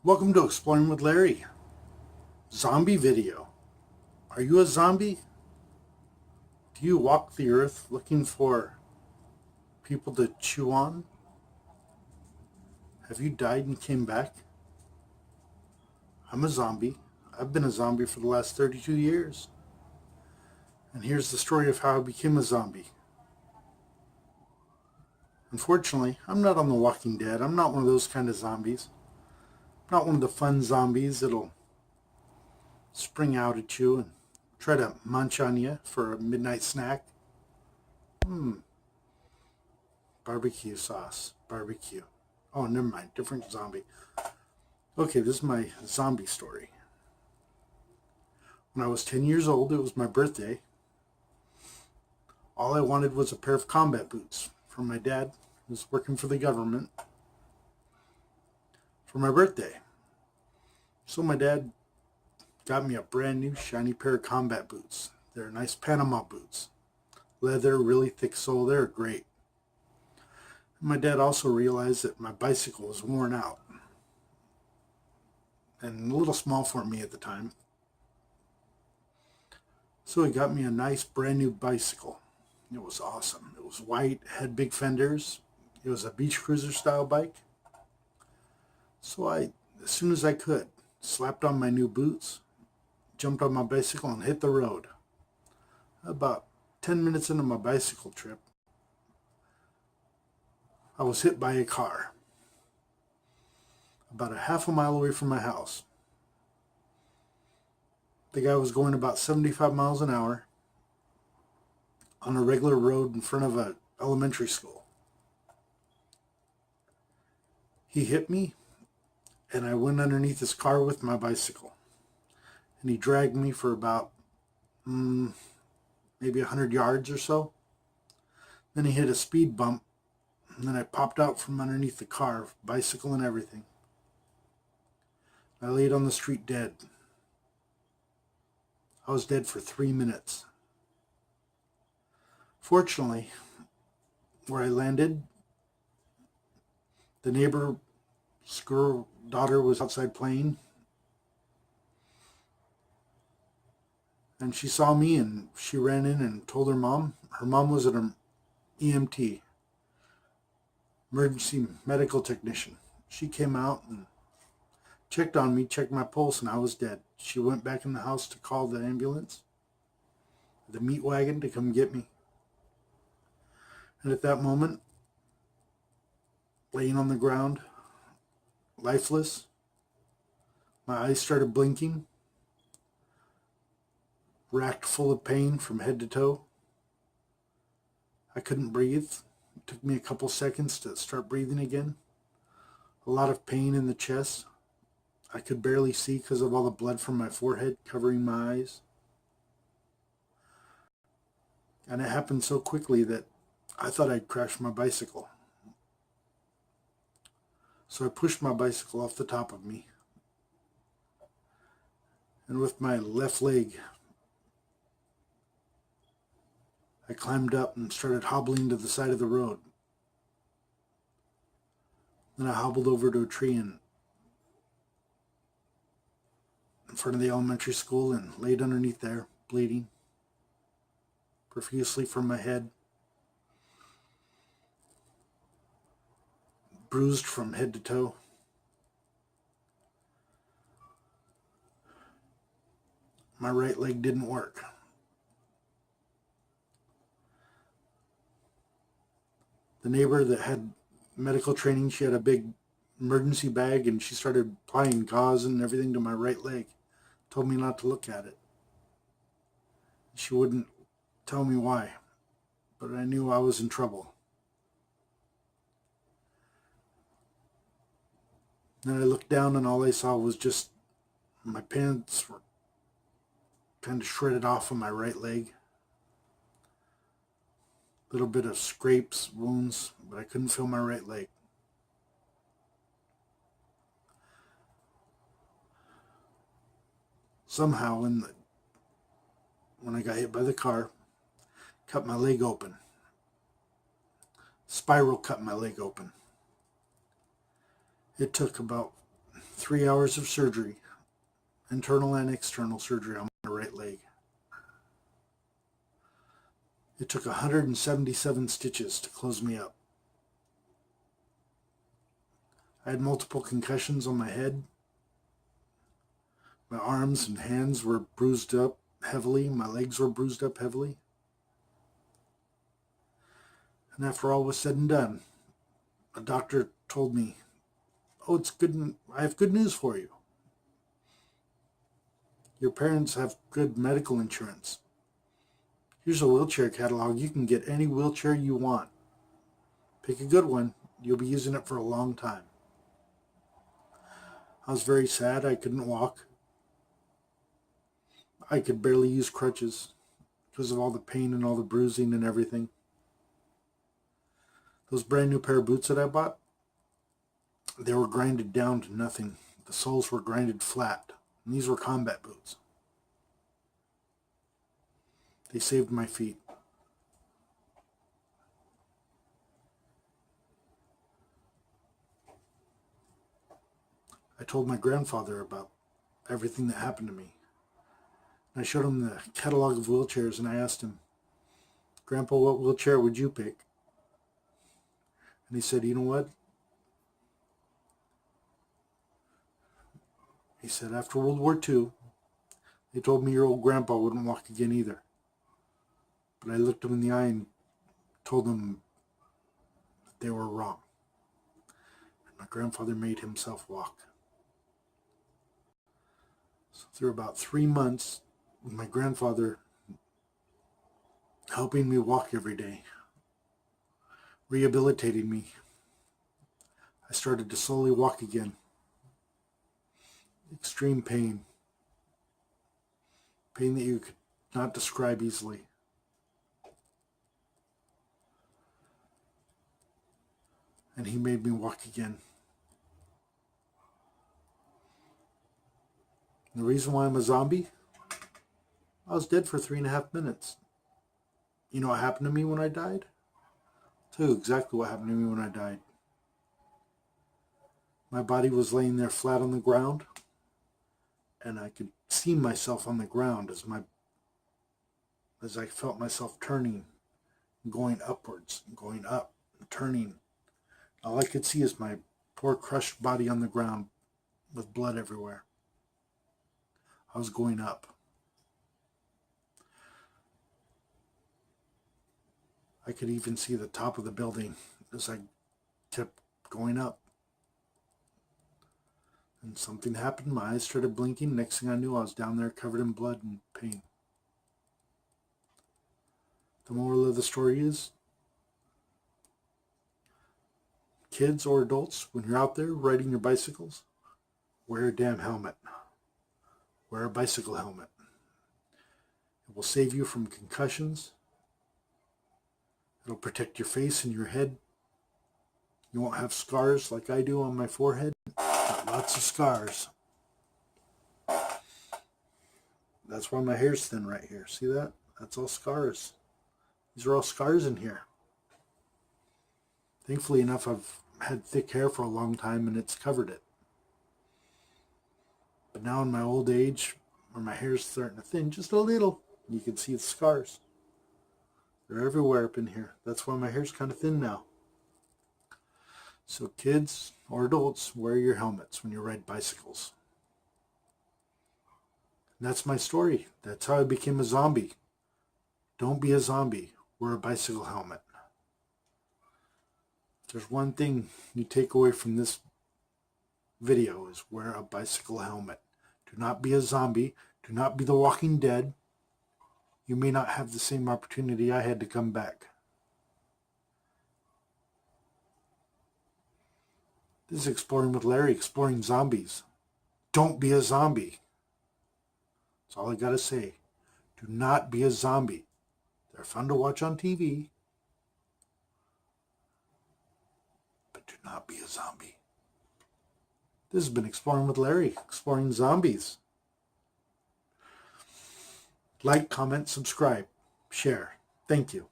Welcome to Exploring with Larry. Zombie video. Are you a zombie? Do you walk the earth looking for people to chew on? Have you died and came back? I'm a zombie. I've been a zombie for the last 32 years. And here's the story of how I became a zombie. Unfortunately, I'm not on The Walking Dead. I'm not one of those kind of zombies. I'm not one of the fun zombies that'll spring out at you and try to munch on you for a midnight snack. Barbecue sauce. Barbecue. Oh, never mind. Different zombie. Okay, this is my zombie story. When I was 10 years old, it was my birthday. All I wanted was a pair of combat boots from my dad, who was working for the government, for my birthday. So my dad got me a brand new shiny pair of combat boots. They're nice Panama boots. Leather, really thick sole. They're great. My dad also realized that my bicycle was worn out and a little small for me at the time. So he got me a nice brand new bicycle. It was awesome. It was white, had big fenders. It was a beach cruiser style bike. So I, as soon as I could, slapped on my new boots, jumped on my bicycle and hit the road. About 10 minutes into my bicycle trip, I was hit by a car about a half a mile away from my house. The guy was going about 75 miles an hour on a regular road in front of an elementary school. He hit me, and I went underneath his car with my bicycle. And he dragged me for about maybe 100 yards or so. Then he hit a speed bump, and then I popped out from underneath the car, bicycle and everything. I laid on the street dead. I was dead for 3 minutes. Fortunately, where I landed, the neighbor's girl daughter was outside playing, and she saw me and she ran in and told her mom. Her mom was an EMT, emergency medical technician. She came out and checked on me, checked my pulse, and I was dead. She went back in the house to call the ambulance, the meat wagon, to come get me. And at that moment, laying on the ground, lifeless, my eyes started blinking, racked full of pain from head to toe. I couldn't breathe. It took me a couple seconds to start breathing again. A lot of pain in the chest. I could barely see because of all the blood from my forehead covering my eyes. And it happened so quickly that I thought I'd crashed my bicycle. So I pushed my bicycle off the top of me. And with my left leg, I climbed up and started hobbling to the side of the road. Then I hobbled over to a tree in front of the elementary school and laid underneath there, bleeding profusely from my head, bruised from head to toe. My right leg didn't work. The neighbor that had medical training, she had a big emergency bag and she started applying gauze and everything to my right leg. Told me not to look at it. She wouldn't tell me why, but I knew I was in trouble. Then I looked down and all I saw was just my pants were kind of shredded off of my right leg. A little bit of scrapes, wounds, but I couldn't feel my right leg. Somehow, when I got hit by the car, cut my leg open. Spiral cut my leg open. It took about 3 hours of surgery, internal and external surgery on my right leg. It took 177 stitches to close me up. I had multiple concussions on my head. My arms and hands were bruised up heavily. My legs were bruised up heavily. And after all was said and done, a doctor told me, "Oh, it's good. I have good news for you. Your parents have good medical insurance. Here's a wheelchair catalog. You can get any wheelchair you want. Pick a good one. You'll be using it for a long time." I was very sad. I couldn't walk. I could barely use crutches because of all the pain and all the bruising and everything. Those brand new pair of boots that I bought, they were grinded down to nothing. The soles were grinded flat. And these were combat boots. They saved my feet. I told my grandfather about everything that happened to me. And I showed him the catalog of wheelchairs and I asked him, "Grandpa, what wheelchair would you pick?" And he said, "You know what?" He said, "After World War II, they told me your old grandpa wouldn't walk again either." But I looked him in the eye and told them that they were wrong. And my grandfather made himself walk. So through about 3 months, with my grandfather helping me walk every day, rehabilitating me, I started to slowly walk again. Extreme pain. Pain that you could not describe easily. And he made me walk again. And the reason why I'm a zombie? I was dead for 3.5 minutes. You know what happened to me when I died? I'll tell you exactly what happened to me when I died. My body was laying there flat on the ground, and I could see myself on the ground as I felt myself turning, going upwards, going up, and turning. All I could see is my poor crushed body on the ground with blood everywhere. I was going up. I could even see the top of the building as I kept going up. And something happened. My eyes started blinking. Next thing I knew, I was down there covered in blood and pain. The moral of the story is, kids or adults, when you're out there riding your bicycles, wear a damn helmet. Wear a bicycle helmet. It will save you from concussions. It'll protect your face and your head. You won't have scars like I do on my forehead. Got lots of scars. That's why my hair's thin right here. See that? That's all scars. These are all scars in here. Thankfully enough, I've had thick hair for a long time and it's covered it. But now in my old age, where my hair's starting to thin just a little, you can see the scars. They're everywhere up in here. That's why my hair's kind of thin now. So kids or adults, wear your helmets when you ride bicycles. And that's my story. That's how I became a zombie. Don't be a zombie. Wear a bicycle helmet. If there's one thing you take away from this video, is wear a bicycle helmet. Do not be a zombie. Do not be the Walking Dead. You may not have the same opportunity I had to come back. This is Exploring with Larry, exploring zombies. Don't be a zombie. That's all I gotta say. Do not be a zombie. They're fun to watch on TV, but do not be a zombie. This has been Exploring with Larry, exploring zombies. Like, comment, subscribe, share. Thank you.